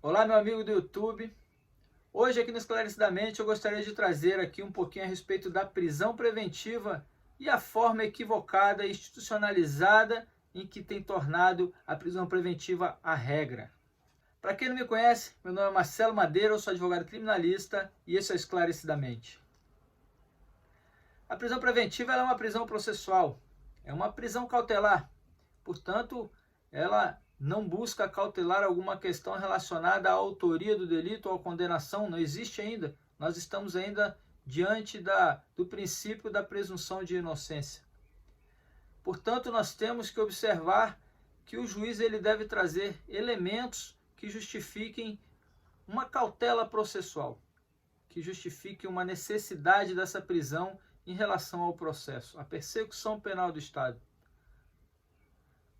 Olá, meu amigo do YouTube. Hoje aqui no Esclarecidamente eu gostaria de trazer aqui um pouquinho a respeito da prisão preventiva e a forma equivocada e institucionalizada em que tem tornado a prisão preventiva a regra. Para quem não me conhece, meu nome é Marcelo Madeira, eu sou advogado criminalista e esse é o Esclarecidamente. A prisão preventiva é uma prisão processual, é uma prisão cautelar, portanto, ela não busca cautelar alguma questão relacionada à autoria do delito ou à condenação, não existe ainda. Nós estamos ainda diante do princípio da presunção de inocência. Portanto, nós temos que observar que o juiz ele deve trazer elementos que justifiquem uma cautela processual, que justifique uma necessidade dessa prisão em relação ao processo, a persecução penal do Estado.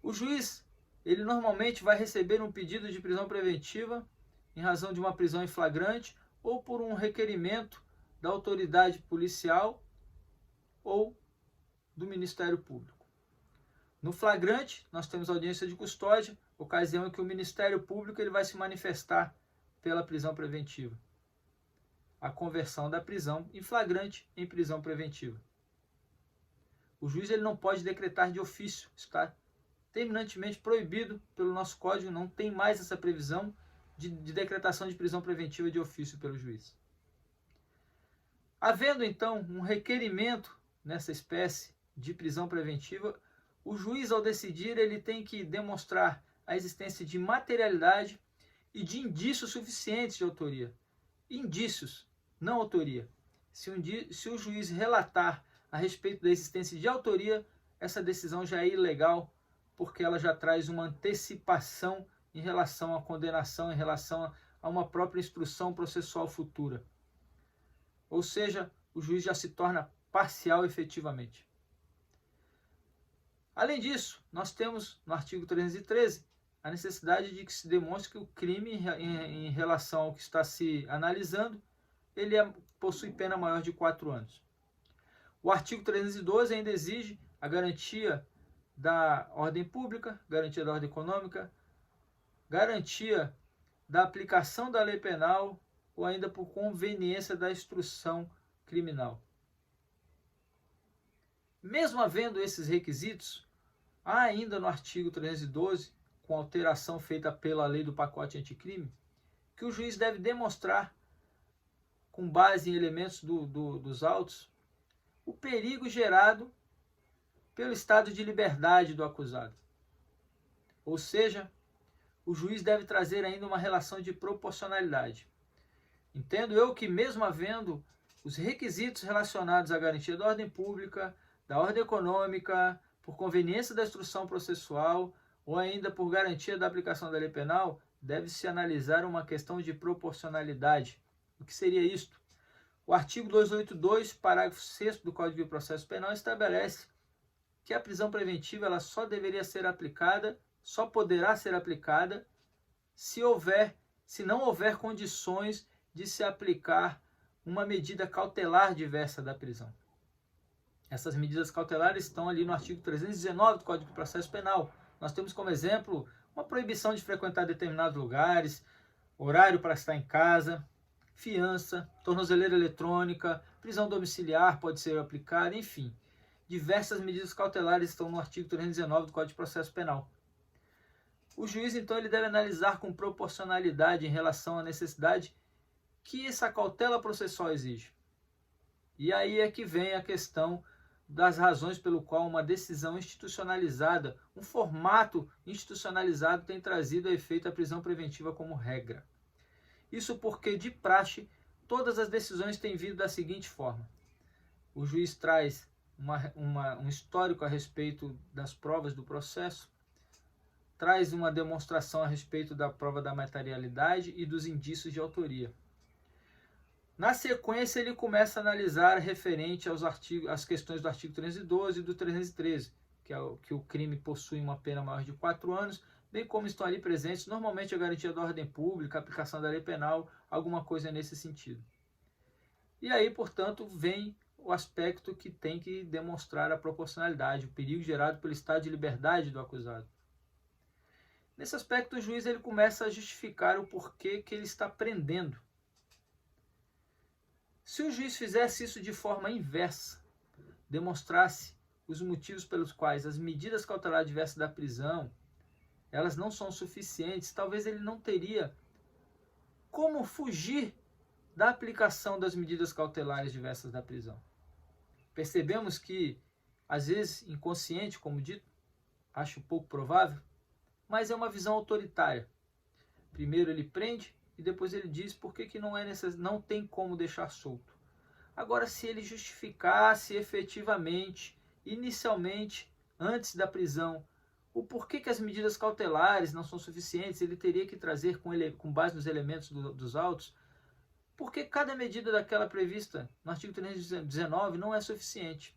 O juiz, ele normalmente vai receber um pedido de prisão preventiva em razão de uma prisão em flagrante ou por um requerimento da autoridade policial ou do Ministério Público. No flagrante, nós temos audiência de custódia, ocasião em que o Ministério Público ele vai se manifestar pela prisão preventiva. A conversão da prisão em flagrante em prisão preventiva. O juiz ele não pode decretar de ofício, está terminantemente proibido pelo nosso código, não tem mais essa previsão de decretação de prisão preventiva de ofício pelo juiz. Havendo então um requerimento nessa espécie de prisão preventiva, o juiz ao decidir ele tem que demonstrar a existência de materialidade e de indícios suficientes de autoria. Indícios, não autoria. Se o juiz relatar a respeito da existência de autoria, essa decisão já é ilegal, porque ela já traz uma antecipação em relação à condenação, em relação a uma própria instrução processual futura. Ou seja, o juiz já se torna parcial efetivamente. Além disso, nós temos no artigo 313 a necessidade de que se demonstre que o crime em relação ao que está se analisando, ele possui pena maior de 4 anos. O artigo 312 ainda exige a garantia da ordem pública, garantia da ordem econômica, garantia da aplicação da lei penal ou ainda por conveniência da instrução criminal. Mesmo havendo esses requisitos, há ainda no artigo 312, com alteração feita pela lei do pacote anticrime, que o juiz deve demonstrar, com base em elementos dos autos, o perigo gerado pelo estado de liberdade do acusado. Ou seja, o juiz deve trazer ainda uma relação de proporcionalidade. Entendo eu que mesmo havendo os requisitos relacionados à garantia da ordem pública, da ordem econômica, por conveniência da instrução processual ou ainda por garantia da aplicação da lei penal, deve-se analisar uma questão de proporcionalidade. O que seria isto? O artigo 282, parágrafo 6º do Código de Processo Penal estabelece que a prisão preventiva ela só poderá ser aplicada se não houver condições de se aplicar uma medida cautelar diversa da prisão. Essas medidas cautelares estão ali no artigo 319 do Código de Processo Penal. Nós temos como exemplo uma proibição de frequentar determinados lugares, horário para estar em casa, fiança, tornozeleira eletrônica, prisão domiciliar pode ser aplicada, enfim. Diversas medidas cautelares estão no artigo 319 do Código de Processo Penal. O juiz, então, ele deve analisar com proporcionalidade em relação à necessidade que essa cautela processual exige. E aí é que vem a questão das razões pelo qual uma decisão institucionalizada, um formato institucionalizado tem trazido a efeito a prisão preventiva como regra. Isso porque, de praxe, todas as decisões têm vindo da seguinte forma. O juiz traz um histórico a respeito das provas do processo, traz uma demonstração a respeito da prova da materialidade e dos indícios de autoria. Na sequência, ele começa a analisar referente às questões do artigo 312 e do 313, que o crime possui uma pena maior de 4 anos, bem como estão ali presentes normalmente a garantia da ordem pública, a aplicação da lei penal, alguma coisa nesse sentido. E aí, portanto, vem o aspecto que tem que demonstrar a proporcionalidade, o perigo gerado pelo estado de liberdade do acusado. Nesse aspecto, o juiz ele começa a justificar o porquê que ele está prendendo. Se o juiz fizesse isso de forma inversa, demonstrasse os motivos pelos quais as medidas cautelares diversas da prisão, elas não são suficientes, talvez ele não teria como fugir da aplicação das medidas cautelares diversas da prisão. Percebemos que, às vezes, inconsciente, como dito, acho pouco provável, mas é uma visão autoritária. Primeiro ele prende e depois ele diz por que não tem como deixar solto. Agora, se ele justificasse efetivamente, inicialmente, antes da prisão, o porquê que as medidas cautelares não são suficientes, ele teria que trazer com base nos elementos dos autos, porque cada medida daquela prevista no artigo 319 não é suficiente.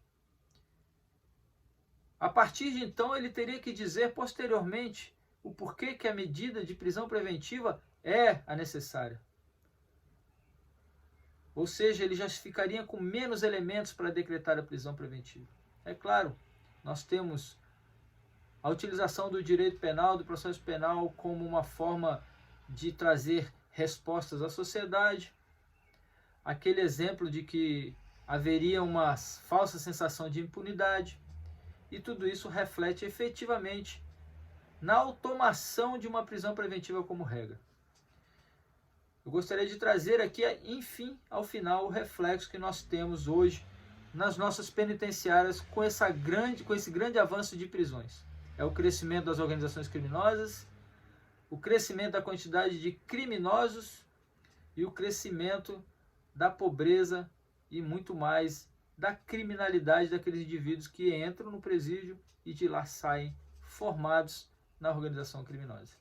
A partir de então, ele teria que dizer posteriormente o porquê que a medida de prisão preventiva é a necessária. Ou seja, ele já ficaria com menos elementos para decretar a prisão preventiva. É claro, nós temos a utilização do direito penal, do processo penal, como uma forma de trazer respostas à sociedade. Aquele exemplo de que haveria uma falsa sensação de impunidade. E tudo isso reflete efetivamente na automação de uma prisão preventiva como regra. Eu gostaria de trazer aqui, enfim, ao final, o reflexo que nós temos hoje nas nossas penitenciárias com esse grande avanço de prisões. É o crescimento das organizações criminosas, o crescimento da quantidade de criminosos e o crescimento da pobreza e muito mais da criminalidade daqueles indivíduos que entram no presídio e de lá saem formados na organização criminosa.